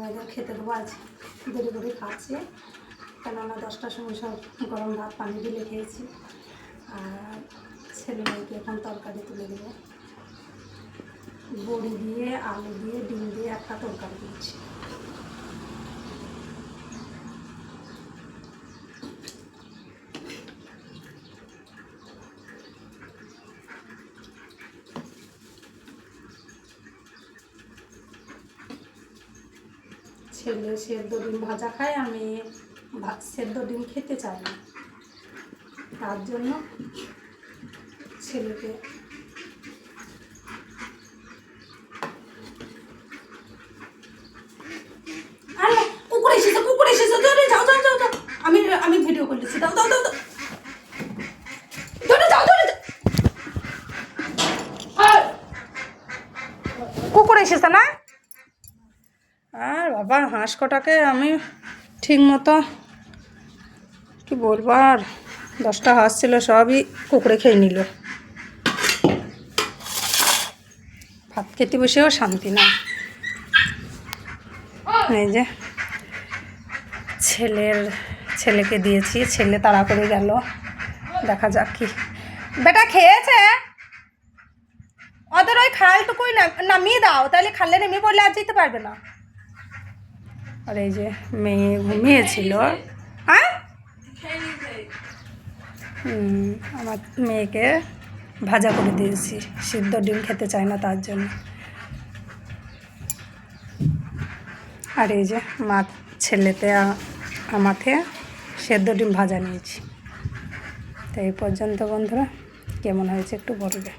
মেয়েদের খেতে দেবো আজ দেরি করে খাচ্ছি, কেননা 10টার সময় সব গরম ভাত পানি দিলে খেয়েছি। আর ছেলে মেয়েকে এখন তরকারি তুলে দেবো, বড়ি দিয়ে আলু দিয়ে ডিম দিয়ে একটা তরকারি দিচ্ছি। ছেলে সেদ্ধ ডিম ভাজা খায়, আমি সেদ্ধ ডিম খেতে চাই না, তার জন্য ছেলেকে কুকুর এসেছে যাও যাও যাও যাও, আমি ভিডিও করতেছি, দাও দাও দাও দাও, কুকুর এসেছে না। আর বাবা হাঁস কটাকে আমি ঠিক মতো কি বলবো, আর 10টা হাঁস ছিল, সবই কুকুরে খেয়ে নিল। ভাত খেতে বসেও শান্তি না। এই যে ছেলেকে দিয়েছি, ছেলে তাড়া করে গেল, দেখা যাক কি। বেটা খেয়েছে, ওদের ওই খালটুকুই নামিয়ে দাও, তাহলে খালে নেমে পড়লে আর যেতে পারবে না। আর এই যে মেয়ে ঘুমিয়েছিল, হ্যাঁ আমার মেয়েকে ভাজা করে দিয়েছি, সিদ্ধ ডিম খেতে চায় না তার জন্য। আর এই যে ছেলেতে আমাকে সেদ্ধ ডিম ভাজা নিয়েছি। তো এই পর্যন্ত বন্ধুরা, কেমন হয়েছে একটু বলবে।